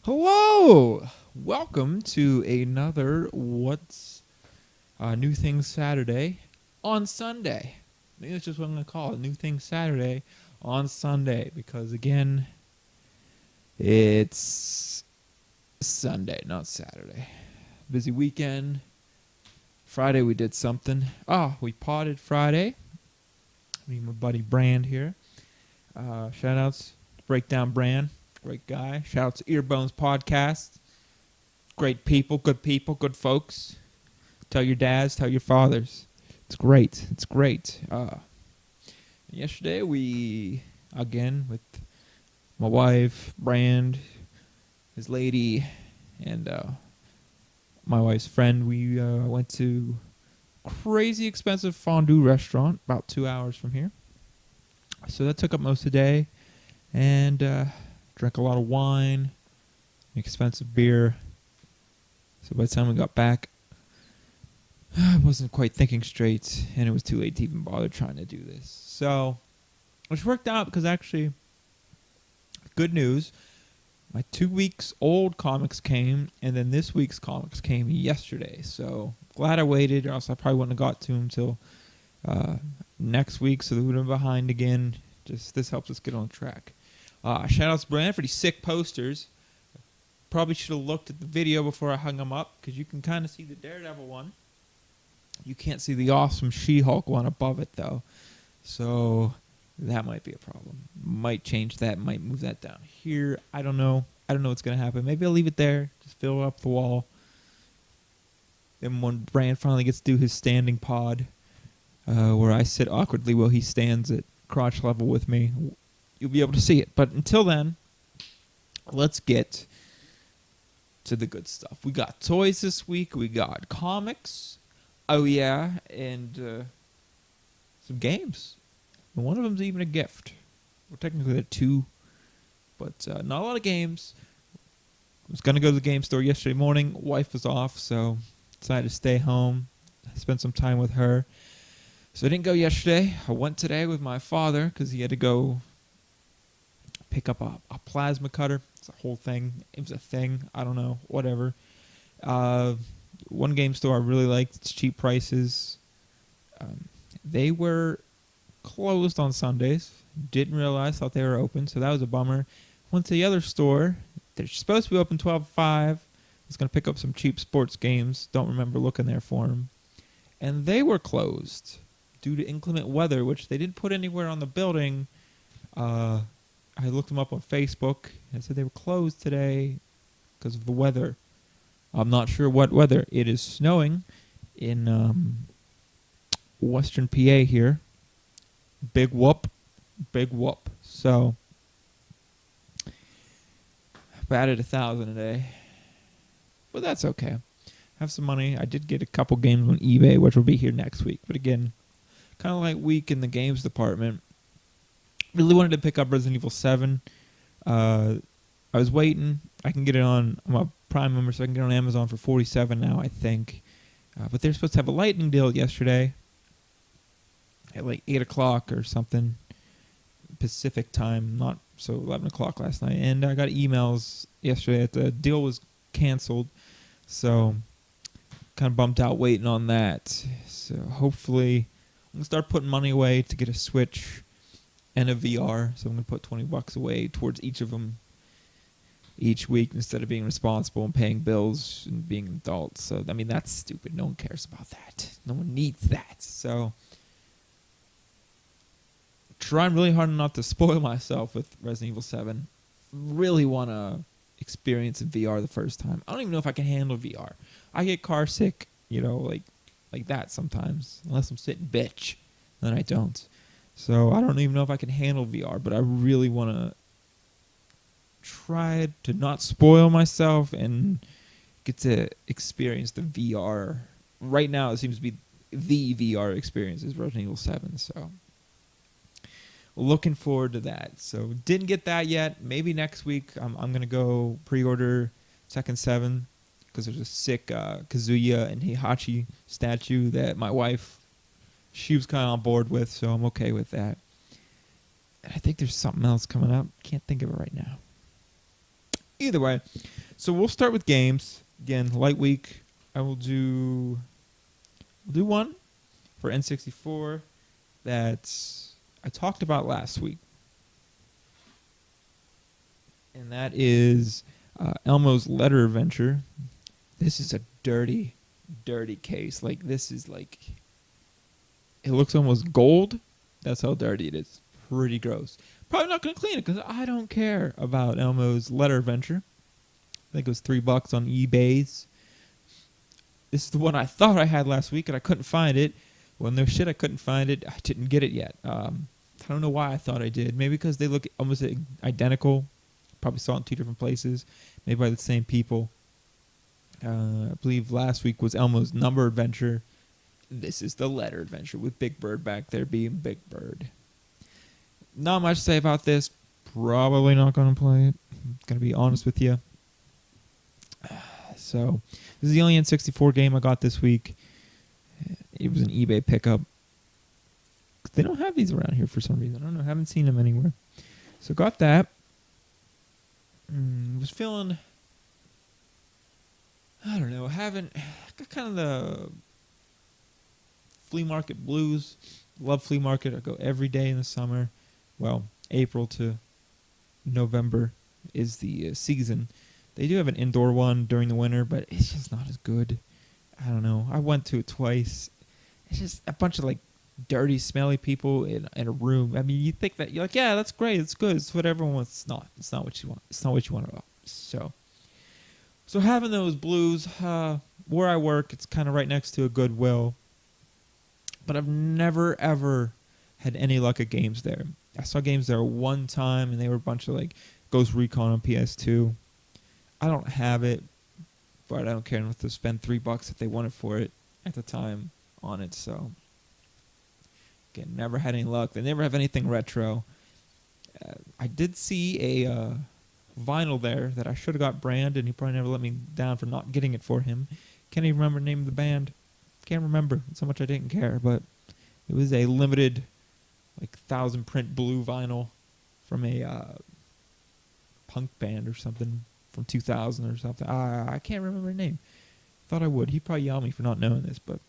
Hello! Welcome to another What's New Thing Saturday on Sunday. Maybe that's just what I'm going to call it, New Thing Saturday on Sunday, because again, it's Sunday, not Saturday. Busy weekend. Friday we did something. We potted Friday. Me and my buddy Brand here. Shout outs to Breakdown Brand. Great guy. Shout out to Earbones Podcast. Great people, good folks. Tell your dads, tell your fathers. It's great. It's great. Yesterday we, again, with my wife, Brand, his lady, and my wife's friend, we went to crazy expensive fondue restaurant about 2 hours from here. So that took up most of the day. And drank a lot of wine, expensive beer. So by the time we got back, I wasn't quite thinking straight, and it was too late to even bother trying to do this. So, which worked out because actually, good news, my 2 weeks old comics came, and then this week's comics came yesterday. So glad I waited, or else I probably wouldn't have got to them until next week, so we would have been behind again. Just this helps us get on track. Shout out to Brand for these sick posters. Probably should have looked at the video before I hung them up, because you can kind of see the Daredevil one. You can't see the awesome She-Hulk one above it, though. So that might be a problem. Might change that, might move that down here. I don't know. I don't know what's going to happen. Maybe I'll leave it there. Just fill up the wall. Then when Brand finally gets to do his standing pod, where I sit awkwardly while he stands at crotch level with me, you'll be able to see it. But until then, let's get to the good stuff. We got toys this week. We got comics. Oh, yeah. And some games. And one of them's even a gift. Well, technically they're two. But not a lot of games. I was going to go to the game store yesterday morning. Wife was off, so decided to stay home. Spend some time with her. So I didn't go yesterday. I went today with my father because he had to go pick up a plasma cutter. It's a whole thing. It was a thing. I don't know. Whatever. One game store I really liked. It's cheap prices. They were closed on Sundays. Didn't realize. Thought they were open. So that was a bummer. Went to the other store. They're supposed to be open 12 to 5. I was going to pick up some cheap sports games. Don't remember looking there for them. And they were closed due to inclement weather, which they didn't put anywhere on the building. I looked them up on Facebook, and it said they were closed today because of the weather. I'm not sure what weather. It is snowing in western PA here. Big whoop. Big whoop. So, batted 1,000 a day. But that's okay. Have some money. I did get a couple games on eBay, which will be here next week. But again, kind of like week in the games department. Really wanted to pick up Resident Evil 7. I was waiting. I can get it on. I'm a Prime member, so I can get it on Amazon for $47 now, I think. But they're supposed to have a lightning deal yesterday at like 8 o'clock or something Pacific time. Not so 11 o'clock last night. And I got emails yesterday that the deal was canceled. So kind of bumped out waiting on that. So hopefully I'm going to start putting money away to get a Switch and a VR. So I'm going to put $20 away towards each of them each week instead of being responsible and paying bills and being an adult. So, I mean, that's stupid. No one cares about that. No one needs that. So trying really hard not to spoil myself with Resident Evil 7. Really want to experience in VR the first time. I don't even know if I can handle VR. I get car sick, like that sometimes, unless I'm sitting bitch. Then I don't. So I don't even know if I can handle VR, but I really want to try to not spoil myself and get to experience the VR. Right now, it seems to be the VR experience is Resident Evil 7. So looking forward to that. So didn't get that yet. Maybe next week I'm going to go pre-order Tekken 7 because there's a sick Kazuya and Heihachi statue that my wife, she was kind of on board with, so I'm okay with that. And I think there's something else coming up. Can't think of it right now. Either way, so we'll start with games. Again, light week. We'll do one for N64 that I talked about last week. And that is Elmo's Letter Adventure. This is a dirty, dirty case. Like, this is like... It looks almost gold. That's how dirty it is. Pretty gross. Probably not going to clean it because I don't care about Elmo's Letter Adventure. I think it was $3 on eBay's. This is the one I thought I had last week and I couldn't find it. Well, no shit, I couldn't find it. I didn't get it yet. I don't know why I thought I did. Maybe because they look almost identical. Probably saw it in 2 different places. Maybe by the same people. I believe last week was Elmo's Number Adventure. This is the Letter Adventure with Big Bird back there being Big Bird. Not much to say about this. Probably not going to play it. I'm going to be honest with you. So, this is the only N64 game I got this week. It was an eBay pickup. They don't have these around here for some reason. I don't know. I haven't seen them anywhere. So, got that. Was feeling... I don't know. Got kind of the flea market blues. Love flea market. I go every day in the summer. Well, April to November is the season. They do have an indoor one during the winter, but it's just not as good. I don't know. I went to it twice. It's just a bunch of like dirty, smelly people in a room. I mean, you think that you're like, yeah, that's great. It's good. It's what everyone wants. It's not. It's not what you want. It's not what you want at all. So having those blues, where I work, it's kind of right next to a Goodwill. But I've never, ever had any luck at games there. I saw games there one time, and they were a bunch of like Ghost Recon on PS2. I don't have it, but I don't care enough to spend $3 if they wanted for it at the time on it. So, again, never had any luck. They never have anything retro. I did see a vinyl there that I should have got Brand, and he probably never let me down for not getting it for him. Can't even remember the name of the band. Can't remember. That's how much I didn't care, but it was a limited, like 1,000 print blue vinyl from a punk band or something. From 2000 or something. I can't remember her name. Thought I would. He'd probably yell at me for not knowing this. But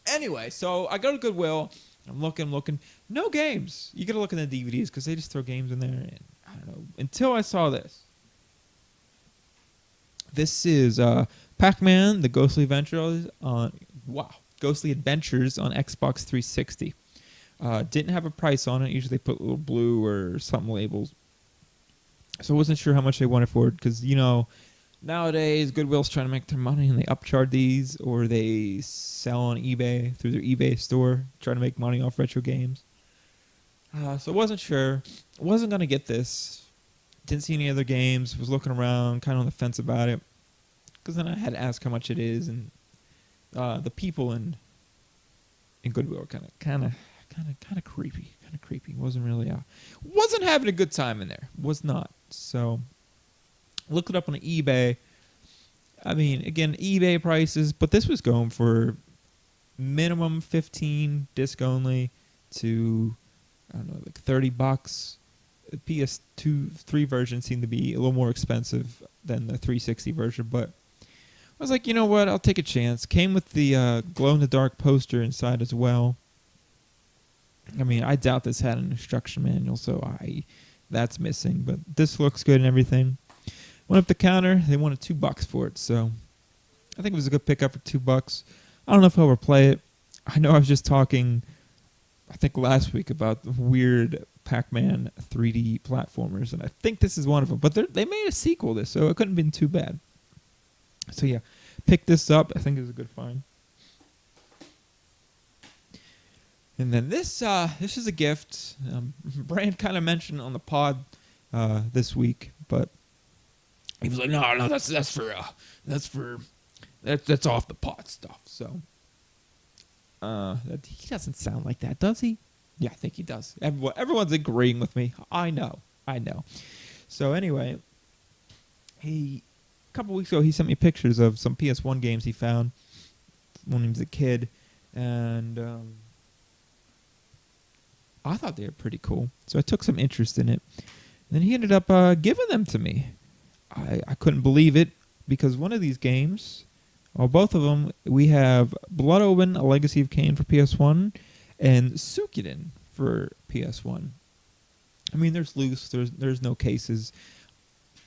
anyway, so I go to Goodwill. I'm looking. No games. You got to look in the DVDs because they just throw games in there. And I don't know. Until I saw this. This is Pac-Man, the Ghostly Adventures on Ghostly Adventures on Xbox 360. Didn't have a price on it. Usually they put little blue or something labels. So I wasn't sure how much they wanted for it because, you know, nowadays Goodwill's trying to make their money and they upcharge these or they sell on eBay through their eBay store, trying to make money off retro games. So I wasn't sure. Wasn't going to get this. Didn't see any other games. Was looking around, kind of on the fence about it. Because then I had to ask how much it is. And the people in Goodwill are kind of creepy. Kind of creepy. Wasn't really wasn't having a good time in there. Was not. So, looked it up on eBay. I mean, again, eBay prices, but this was going for minimum 15 disc only to, I don't know, like $30. The PS2, 3 version seemed to be a little more expensive than the 360 version, but I was like, you know what, I'll take a chance. Came with the glow-in-the-dark poster inside as well. I mean, I doubt this had an instruction manual, so that's missing. But this looks good and everything. Went up the counter. They wanted $2 for it, so I think it was a good pickup for $2. I don't know if I'll ever play it. I know I was just talking, I think last week, about the weird Pac-Man 3D platformers, and I think this is one of them. But they made a sequel to this, so it couldn't have been too bad. So yeah, picked this up. I think it was a good find. And then this is a gift. Brian kind of mentioned on the pod this week, but he was like, "No, that's off the pot stuff." So he doesn't sound like that, does he? Yeah, I think he does. Everyone's agreeing with me. I know. So anyway, a couple weeks ago he sent me pictures of some PS1 games he found when he was a kid, and I thought they were pretty cool, so I took some interest in it. And then he ended up giving them to me. I couldn't believe it because one of these games, well, both of them, we have Blood Omen, A Legacy of Kain for PS1, and Suikoden for PS1. I mean, there's loose, there's no cases.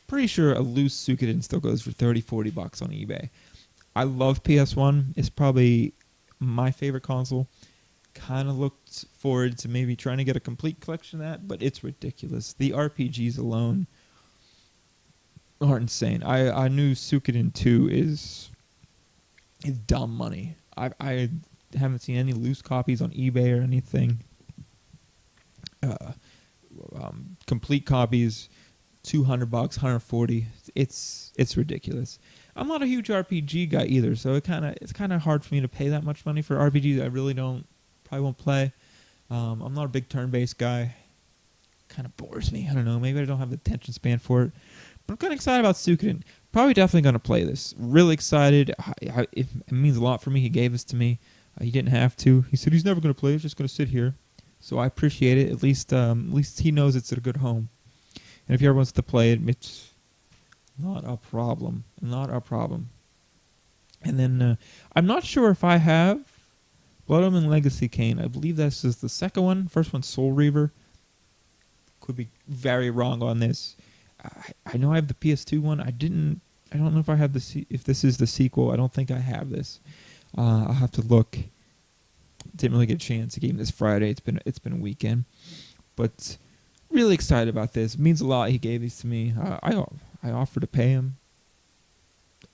Pretty sure a loose Suikoden still goes for $30-40 on eBay. I love PS1. It's probably my favorite console. Kind of looked forward to maybe trying to get a complete collection of that, but it's ridiculous. The RPGs alone are insane. I knew Suikoden 2 is dumb money. I haven't seen any loose copies on eBay or anything. Complete copies, $200, $140. It's ridiculous. I'm not a huge RPG guy either, so it's kind of hard for me to pay that much money for RPGs. I really probably won't play. I'm not a big turn-based guy. Kind of bores me. I don't know. Maybe I don't have the attention span for it. But I'm kind of excited about Suikoden. Probably definitely going to play this. Really excited. It means a lot for me. He gave this to me. He didn't have to. He said he's never going to play. He's just going to sit here. So I appreciate it. At least he knows it's at a good home. And if he ever wants to play it, it's not a problem. Not a problem. And then I'm not sure if I have Blood Omen Legacy Kain. I believe this is the second one. First one's Soul Reaver. Could be very wrong on this. I know I have the PS2 one. I don't know if I have if this is the sequel. I don't think I have this. I'll have to look. Didn't really get a chance. I gave him this Friday. It's been a weekend, but really excited about this. It means a lot. He gave these to me. I offered to pay him.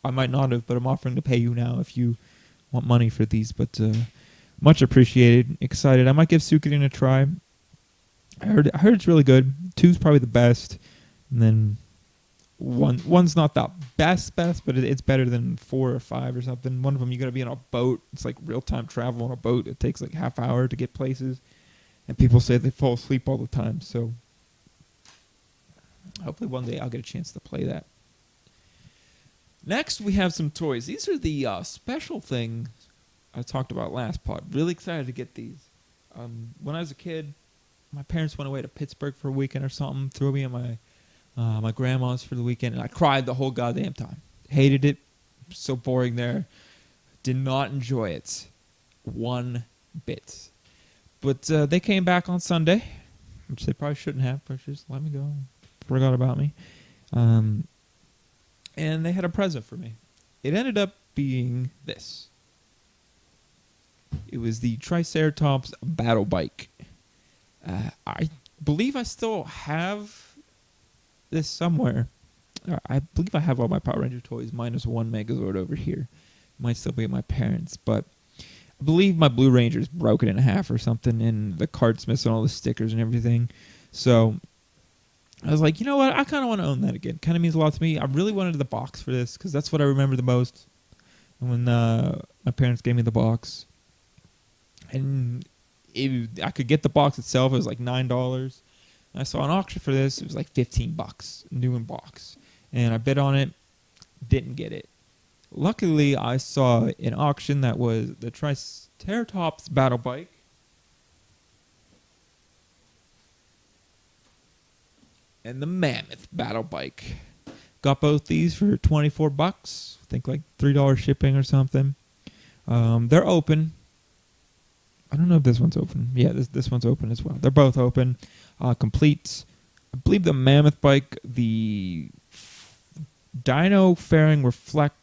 I might not have, but I'm offering to pay you now if you want money for these. But much appreciated. Excited. I might give Suikoden a try. I heard it's really good. 2's probably the best. And then one's not that best, but it's better than 4 or 5 or something. One of them, you got to be on a boat. It's like real-time travel on a boat. It takes like half hour to get places. And people say they fall asleep all the time. So hopefully one day I'll get a chance to play that. Next, we have some toys. These are the special things I talked about last pod. Really excited to get these. When I was a kid, my parents went away to Pittsburgh for a weekend or something, threw me at my grandma's for the weekend, and I cried the whole goddamn time. Hated it. So boring there. Did not enjoy it one bit. But they came back on Sunday, which they probably shouldn't have, but just let me go. Forgot about me. And they had a present for me. It ended up being this. It was the Triceratops Battle Bike. I believe I still have this somewhere. I believe I have all my Power Ranger toys minus one Megazord over here. Might still be at my parents', but I believe my Blue Ranger's broken in half or something, and the cart's missing all the stickers and everything. So I was like, you know what? I kind of want to own that again. Kind of means a lot to me. I really wanted the box for this because that's what I remember the most. When my parents gave me the box, and I could get the box itself. It was like $9. I saw an auction for this. It was like $15, new in box. And I bid on it. Didn't get it. Luckily, I saw an auction that was the Triceratops Battle Bike. And the Mammoth Battle Bike. Got both these for $24. I think like $3 shipping or something. They're open. I don't know if this one's open. Yeah, this one's open as well. They're both open. Complete. I believe the Mammoth Bike, the Dino Fairing Reflex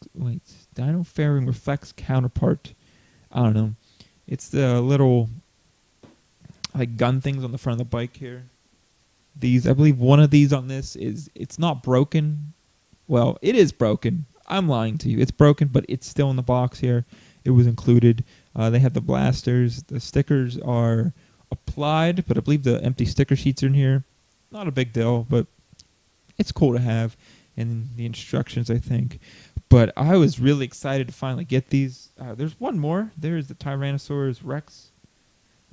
counterpart. I don't know. It's the little like gun things on the front of the bike here. I believe one of these on this it's not broken. Well, it is broken. I'm lying to you. It's broken, but it's still in the box here. It was included. They have the blasters. The stickers are applied, but I believe the empty sticker sheets are in here. Not a big deal, but it's cool to have. And the instructions, I think. But I was really excited to finally get these. There's one more. There's the Tyrannosaurus Rex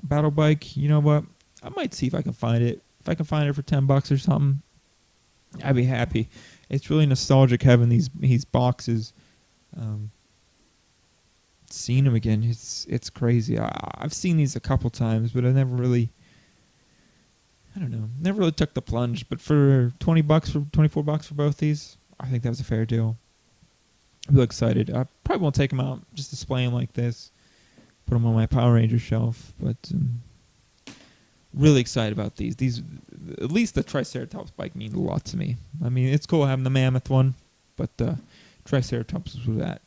Battle Bike. You know what? I might see if I can find it. If I can find it for $10 or something, I'd be happy. It's really nostalgic having these boxes. Seen them again. It's crazy. I've seen these a couple times, but I never really took the plunge. But for $20 for $24 for both these, I think that was a fair deal. I'm really excited. I probably won't take them out, just display them like this, put them on my Power Ranger shelf, but really excited about these. These, at least the Triceratops bike, mean a lot to me. I mean, it's cool having the Mammoth one, but the Triceratops was that.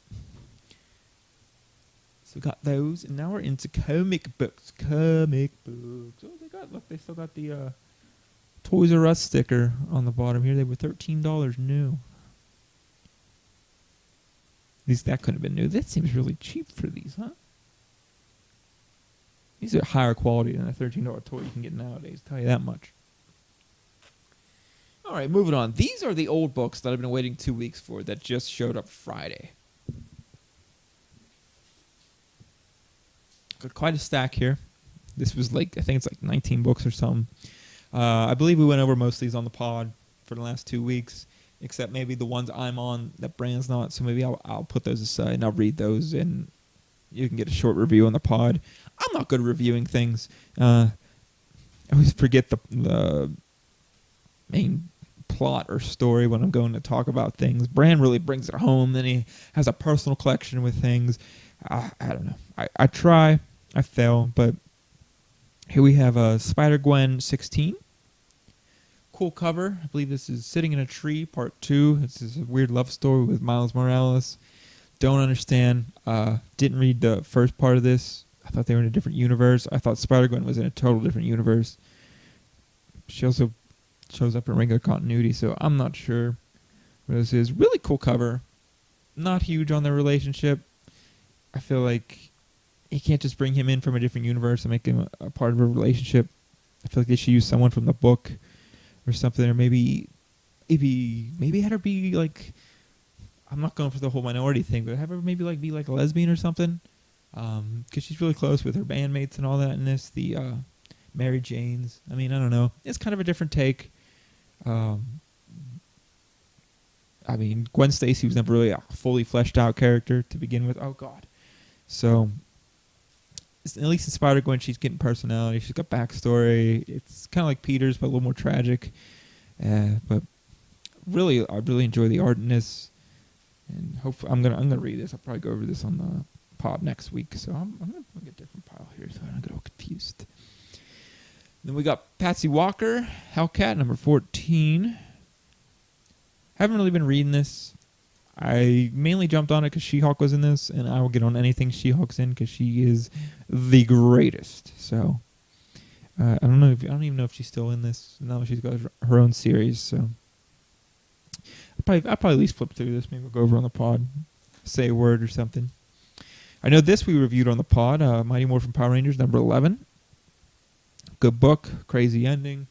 So we got those, and now we're into comic books. Comic books. Oh, they got, look, they still got the Toys R Us sticker on the bottom here. They were $13 new. At least that could have been new. That seems really cheap for these, huh? These are higher quality than a $13 toy you can get nowadays, I'll tell you that much. All right, moving on. These are the old books that I've been waiting 2 weeks for that just showed up Friday. Got quite a stack here. This was like, I think it's like 19 books or something. I believe we went over most of these on the pod for the last 2 weeks, except maybe the ones I'm on that Brand's not. So maybe I'll put those aside and I'll read those, and you can get a short review on the pod. I'm not good at reviewing things. I always forget the main plot or story when I'm going to talk about things. Brand really brings it home. Then he has a personal collection with things. I don't know. I try. I fail. But here we have Spider-Gwen 16. Cool cover. I believe this is Sitting in a Tree, Part 2. This is a weird love story with Miles Morales. Don't understand. Didn't read the first part of this. I thought they were in a different universe. I thought Spider-Gwen was in a total different universe. She also shows up in regular continuity, so I'm not sure what this is. Really cool cover. Not huge on their relationship. I feel like you can't just bring him in from a different universe and make him a part of a relationship. I feel like they should use someone from the book or something, or maybe have her be like, I'm not going for the whole minority thing, but have her maybe like be like a lesbian or something, because she's really close with her bandmates and all that in this. The Mary Janes. I mean, I don't know. It's kind of a different take. I mean, Gwen Stacy was never really a fully fleshed out character to begin with. Oh God. So at least in Spider-Gwen, she's getting personality. She's got backstory. It's kind of like Peter's, but a little more tragic. But really, I really enjoy the art in this. And hopefully, I'm gonna read this. I'll probably go over this on the pod next week. So I'm gonna get a different pile here, so I don't get all confused. Then we got Patsy Walker, Hellcat, number 14. Haven't really been reading this. I mainly jumped on it because She-Hulk was in this, and I will get on anything She-Hulk's in because she is the greatest. So I don't even know if she's still in this. Now she's got her own series. So I'll probably at least flip through this. Maybe we'll go over on the pod, say a word or something. I know this we reviewed on the pod, Mighty Morphin Power Rangers number 11. Good book, crazy ending,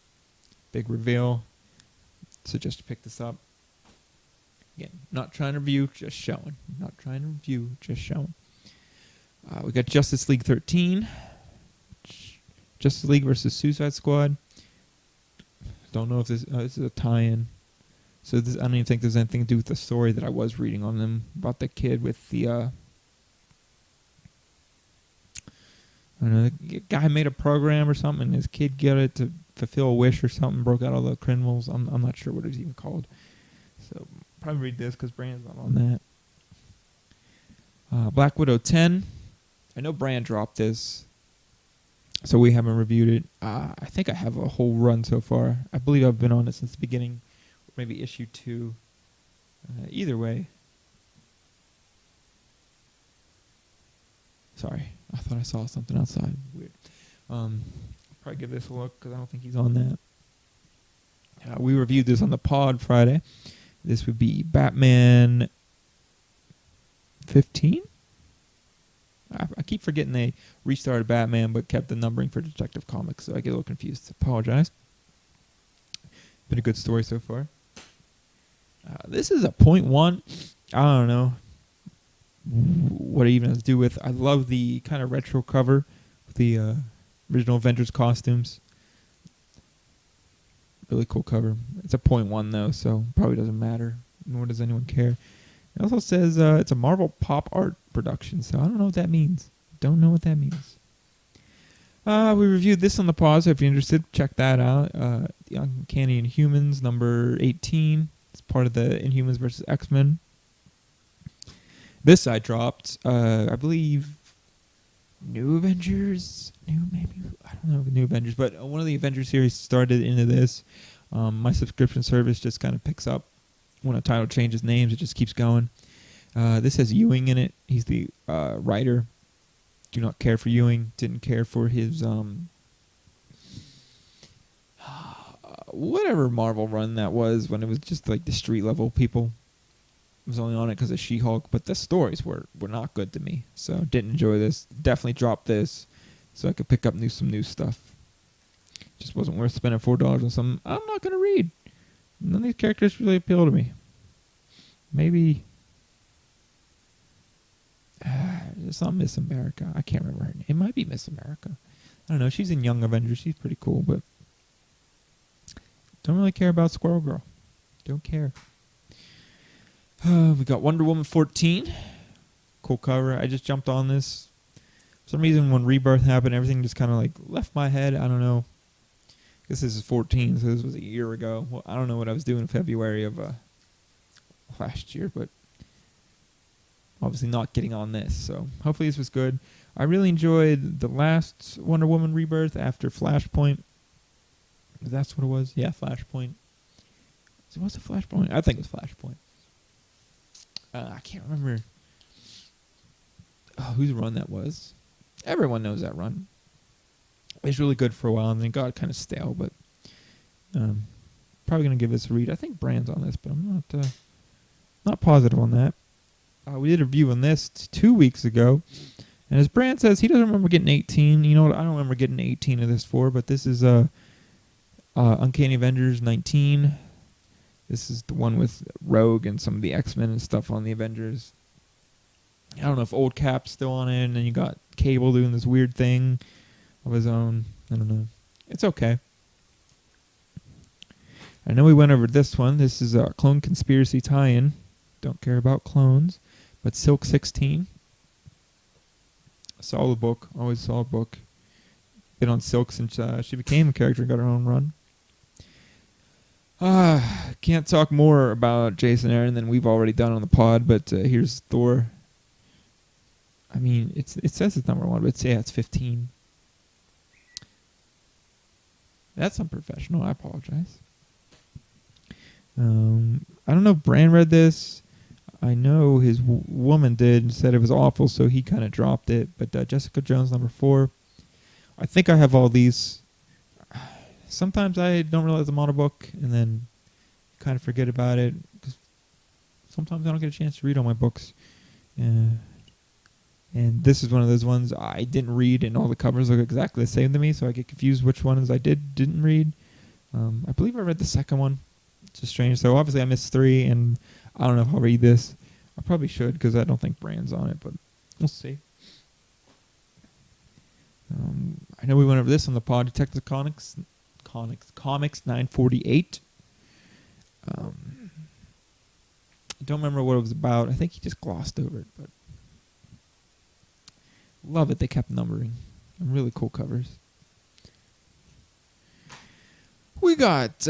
big reveal. Suggest you pick this up. Again, not trying to review, just showing. Not trying to review, just showing. We got Justice League 13. Justice League versus Suicide Squad. Don't know if this is a tie-in. So I don't even think there's anything to do with the story that I was reading on them about the kid with the I don't know, the guy made a program or something, and his kid got it to fulfill a wish or something, broke out all the criminals. I'm not sure what it was even called. So probably read this because Brand's not on that. Black Widow 10. I know Brand dropped this, so we haven't reviewed it. I think I have a whole run so far. I believe I've been on it since the beginning, maybe issue 2. Either way. Sorry, I thought I saw something outside. Weird. Probably give this a look because I don't think he's on that. We reviewed this on the pod Friday. This would be Batman 15? I keep forgetting they restarted Batman but kept the numbering for Detective Comics, so I get a little confused. Apologize. Been a good story so far. This is a .1. I don't know what it even has to do with. I love the kind of retro cover with the original Avengers costumes. Really cool cover. It's a .1 though, so probably doesn't matter. Nor does anyone care. It also says it's a Marvel pop art production, so I don't know what that means. Don't know what that means. We reviewed this on the pause, so if you're interested, check that out. The Uncanny Inhumans, number 18. It's part of the Inhumans versus X-Men. This I dropped, I believe, New Avengers, I don't know New Avengers, but one of the Avengers series started into this. My subscription service just kind of picks up when a title changes names. It just keeps going. This has Ewing in it. He's the writer. Do not care for Ewing. Didn't care for his whatever Marvel run that was when it was just like the street level people. I was only on it because of She-Hulk, but the stories were not good to me, so didn't enjoy this. Definitely dropped this so I could pick up some new stuff. Just wasn't worth spending $4 on something I'm not going to read. None of these characters really appeal to me. Maybe it's not Miss America. I can't remember her name. It might be Miss America. I don't know. She's in Young Avengers. She's pretty cool, but don't really care about Squirrel Girl. Don't care. We got Wonder Woman 14. Cool cover. I just jumped on this. For some reason, when Rebirth happened, everything just kind of like left my head. I don't know. I guess this is 14, so this was a year ago. Well, I don't know what I was doing in February of last year, but obviously not getting on this. So hopefully this was good. I really enjoyed the last Wonder Woman Rebirth after Flashpoint. That's what it was? Yeah, Flashpoint. So what's the Flashpoint? I think it was Flashpoint. I can't remember whose run that was. Everyone knows that run. It was really good for a while, and then it got kind of stale, but probably going to give this a read. I think Brand's on this, but I'm not positive on that. We did a review on this 2 weeks ago, and as Brand says, he doesn't remember getting 18. You know what? I don't remember getting 18 of this for, but this is Uncanny Avengers 19. This is the one with Rogue and some of the X-Men and stuff on the Avengers. I don't know if old Cap's still on it, and then you got Cable doing this weird thing of his own. I don't know. It's okay. I know we went over this one. This is a Clone Conspiracy tie-in. Don't care about clones. But Silk 16. Solid book. Always solid book. Been on Silk since she became a character and got her own run. Can't talk more about Jason Aaron than we've already done on the pod, but here's Thor. I mean, it says it's number 1, but it's 15. That's unprofessional. I apologize. I don't know if Brand read this. I know his woman did and said it was awful, so he kind of dropped it. But Jessica Jones, number 4. I think I have all these. Sometimes I don't realize I'm on a book and then kind of forget about it. Cause sometimes I don't get a chance to read all my books. And this is one of those ones I didn't read, and all the covers look exactly the same to me, so I get confused which ones I didn't read. I believe I read the second one. It's just strange. So obviously I missed 3, and I don't know if I'll read this. I probably should because I don't think Brand's on it, but we'll see. I know we went over this on the pod. Detective Comics 948. I don't remember what it was about. I think he just glossed over it, but love it. They kept numbering. Really cool covers. We got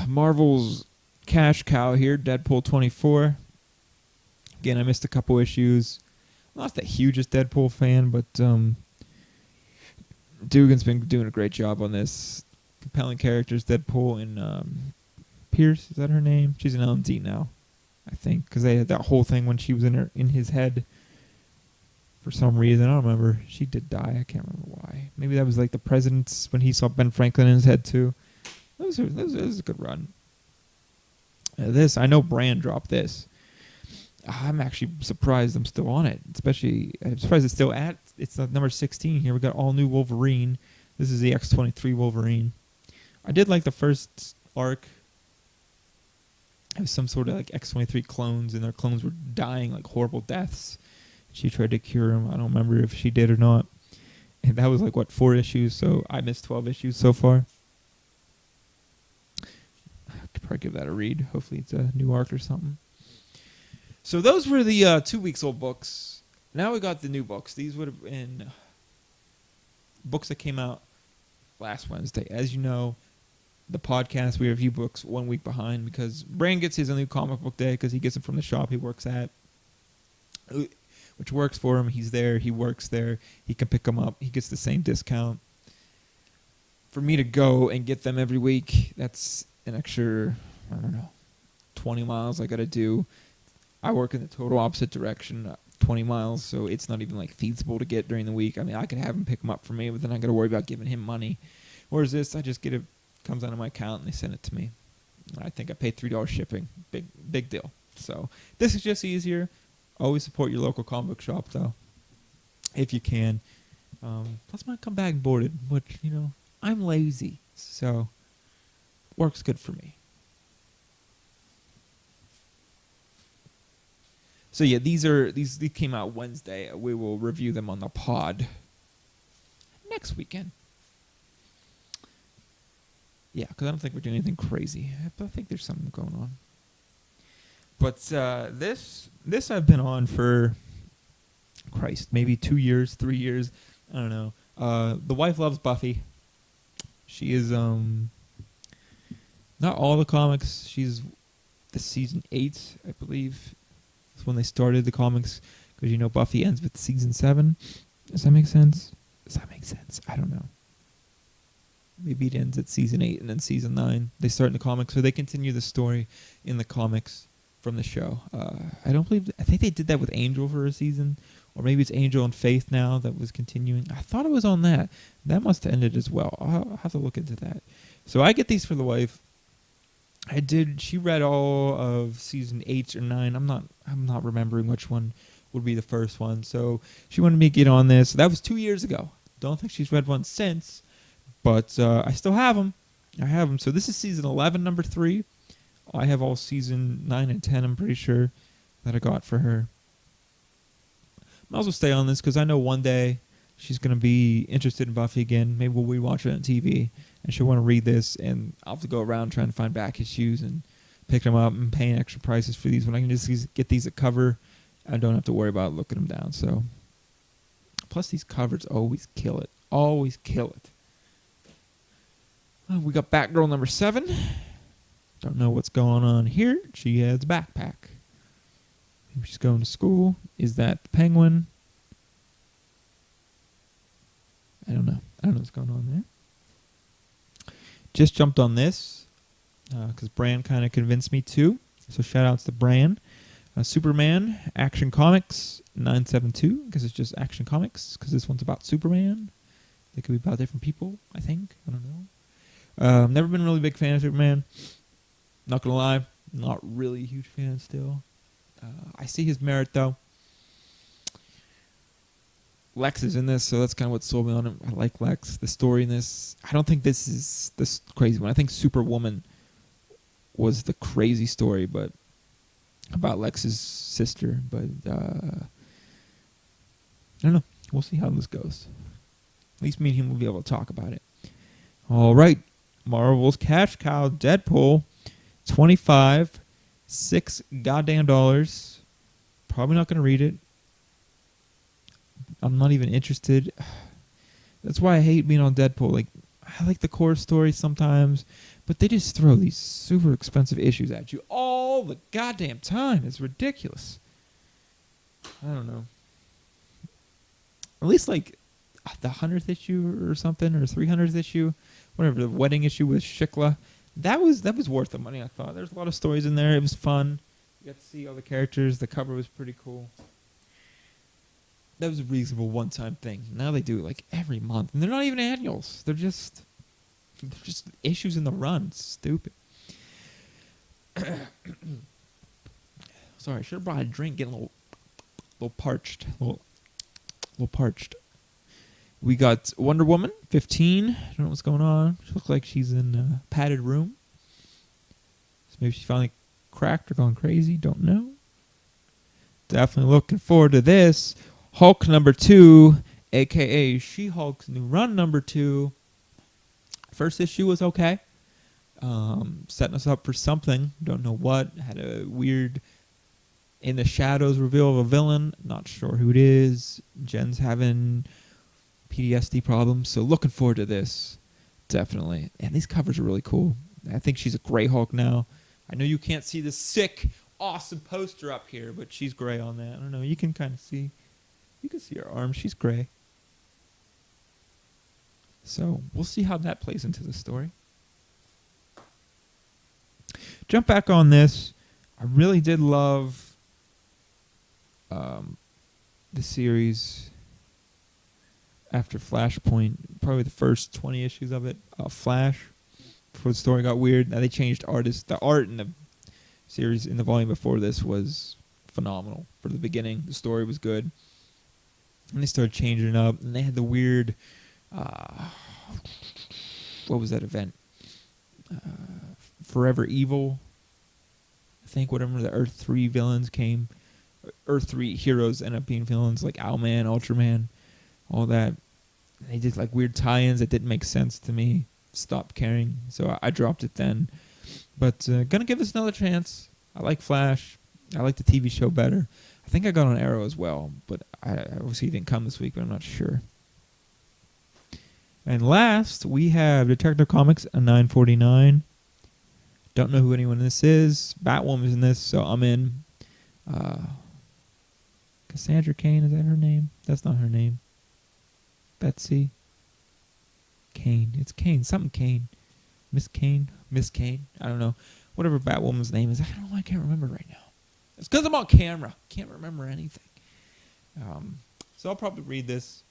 Marvel's cash cow here, Deadpool 24. Again, I missed a couple issues. I'm not the hugest Deadpool fan, but Dugan's been doing a great job on this. Compelling characters, Deadpool and Pierce, is that her name? She's an LMD now, I think, because they had that whole thing when she was in his head for some reason. I don't remember. She did die. I can't remember why. Maybe that was like the president's when he saw Ben Franklin in his head too. That was a good run. This, I know Brand dropped this. I'm actually surprised I'm still on it. Especially, I'm surprised it's still it's number 16 here. We got all new Wolverine. This is the X-23 Wolverine. I did like the first arc. It was some sort of like X-23 clones, and their clones were dying like horrible deaths. She tried to cure them. I don't remember if she did or not. And that was like, 4 issues? So I missed 12 issues so far. I could probably give that a read. Hopefully it's a new arc or something. So those were the 2 weeks old books. Now we got the new books. These would have been books that came out last Wednesday. As you know, the podcast, we review books 1 week behind because Brand gets his new comic book day because he gets it from the shop he works at, which works for him. He's there. He works there. He can pick them up. He gets the same discount. For me to go and get them every week, that's an extra, 20 miles I got to do. I work in the total opposite direction, 20 miles, so it's not even feasible to get during the week. I mean, I could have him pick them up for me, but then I got to worry about giving him money. Whereas this, I just get it, comes out of my account and they send it to me. I think I paid $3 shipping. Big deal. So this is just easier. Always support your local comic book shop, though, if you can. Plus, I might come back boarded, which, I'm lazy, so works good for me. So yeah, these came out Wednesday. We will review them on the pod next weekend. Yeah, because I don't think we're doing anything crazy, but I think there's something going on. But this I've been on for, Christ, maybe 2 years, 3 years. I don't know. The wife loves Buffy. She is not all the comics. She's the season 8, I believe. That's when they started the comics, because Buffy ends with season 7. Does that make sense? I don't know. Maybe it ends at season 8 and then season 9. They start in the comics, so they continue the story in the comics from the show. I think they did that with Angel for a season, or maybe it's Angel and Faith now that was continuing. I thought it was on that. That must have ended as well. I'll have to look into that. So I get these for the wife. She read all of season 8 or 9. I'm not remembering which one would be the first one. So she wanted me to get on this. That was 2 years ago. Don't think she's read one since, but I still have them. So this is season 11, number 3. I have all season 9 and 10, I'm pretty sure, that I got for her. Might as well stay on this because I know one day she's going to be interested in Buffy again. Maybe we'll rewatch it on TV, and she'll want to read this, and I'll have to go around trying to find back issues and pick them up and paying extra prices for these when I can just get these at cover. I don't have to worry about looking them down. So, plus these covers always kill it. Always kill it. We got Batgirl number 7. Don't know what's going on here. She has a backpack. Maybe she's going to school. Is that the Penguin? I don't know. I don't know what's going on there. Just jumped on this because Bran kind of convinced me to. So shout outs to Bran. Superman, Action Comics 972, because it's just Action Comics, because this one's about Superman. They could be about different people, I think. I don't know. Never been a really big fan of Superman. Not going to lie. Not really a huge fan still. I see his merit, though. Lex is in this, so that's kind of what sold me on him. I like Lex. The story in this, I don't think this is this crazy one. I think Superwoman was the crazy story, but about Lex's sister. But I don't know. We'll see how this goes. At least me and him will be able to talk about it. All right. Marvel's Cash Cow, Deadpool, $25, $6 goddamn dollars. Probably not going to read it. I'm not even interested. That's why I hate being on Deadpool. I like the core story sometimes, but they just throw these super expensive issues at you all the goddamn time. It's ridiculous. I don't know. At least the 100th issue or something, or 300th issue, whatever, the wedding issue with Shikla. That was worth the money, I thought. There's a lot of stories in there. It was fun. You got to see all the characters. The cover was pretty cool. That was a reasonable one-time thing. Now they do it every month. And they're not even annuals. They're just issues in the run. It's stupid. Sorry, I should have brought a drink. Getting a little parched. A little parched. We got Wonder Woman, 15. I don't know what's going on. She looks like she's in a padded room. So maybe she finally cracked or gone crazy. Don't know. Definitely looking forward to this. Hulk number 2, a.k.a. She-Hulk's new run number 2. First issue was okay. Setting us up for something. Don't know what. Had a weird in the shadows reveal of a villain. Not sure who it is. Jen's having PTSD problems, so looking forward to this. Definitely. And these covers are really cool. I think she's a Grey Hulk now. I know you can't see the sick, awesome poster up here, but she's gray on that. I don't know. You can kind of see. You can see her arm. She's gray. So we'll see how that plays into the story. Jump back on this. I really did love the series after Flashpoint. Probably the first 20 issues of it. Flash. Before the story got weird. Now they changed artists. The art in the series in the volume before this was phenomenal. For the beginning, the story was good. And they started changing it up. And they had the weird... what was that event? Forever Evil. I think whatever the Earth 3 villains came. Earth 3 heroes end up being villains like Owlman, Ultraman, all that. And they did like weird tie-ins that didn't make sense to me. Stopped caring. So I dropped it then. But gonna give this another chance. I like Flash. I like the TV show better. I think I got on Arrow as well. But I obviously didn't come this week, but I'm not sure. And last, we have Detective Comics at $9.49. Don't know who anyone in this is. Batwoman's in this, so I'm in. Cassandra Cain, is that her name? That's not her name. Betsy Cain. It's Cain. Something Cain. Miss Cain. Miss Cain. I don't know. Whatever Batwoman's name is. I don't know why I can't remember right now. It's because I'm on camera. Can't remember anything. So I'll probably read this.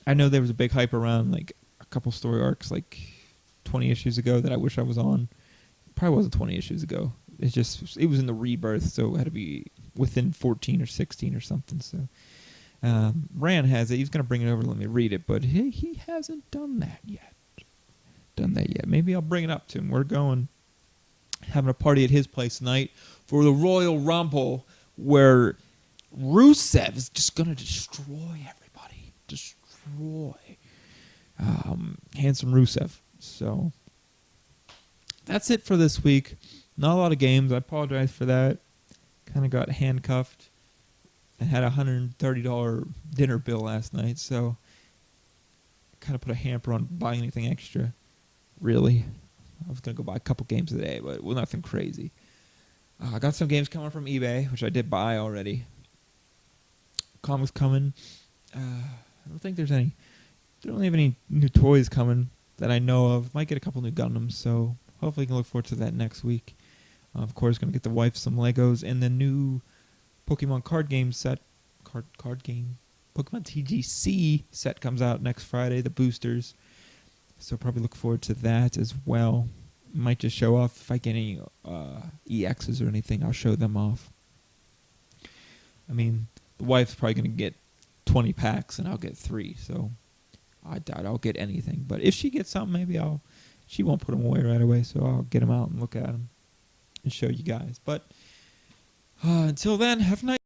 I know there was a big hype around like a couple story arcs like 20 issues ago that I wish I was on. Probably wasn't 20 issues ago. It was in the Rebirth, so it had to be within 14 or 16 or something. So Rand has it. He's going to bring it over and let me read it, but he hasn't done that yet. Maybe I'll bring it up to him. We're having a party at his place tonight for the Royal Rumble where Rusev is just going to destroy everybody. Handsome Rusev. So that's it for this week. Not a lot of games. I apologize for that. Kind of got handcuffed and had a $130 dinner bill last night, so kind of put a hamper on buying anything extra. Really, I was gonna go buy a couple games a day, but nothing crazy. I got some games coming from eBay, which I did buy already. Comics coming. I don't think there's any. They don't have any new toys coming that I know of. Might get a couple new Gundams, so hopefully you can look forward to that next week. Of course, going to get the wife some Legos and the new Pokemon card game set. Card game. Pokemon TGC set comes out next Friday, the boosters. So probably look forward to that as well. Might just show off if I get any EXs or anything. I'll show them off. I mean, the wife's probably going to get 20 packs and I'll get 3. So I doubt I'll get anything. But if she gets something, maybe she won't put them away right away. So I'll get them out and look at them and show you guys. But until then, have a nice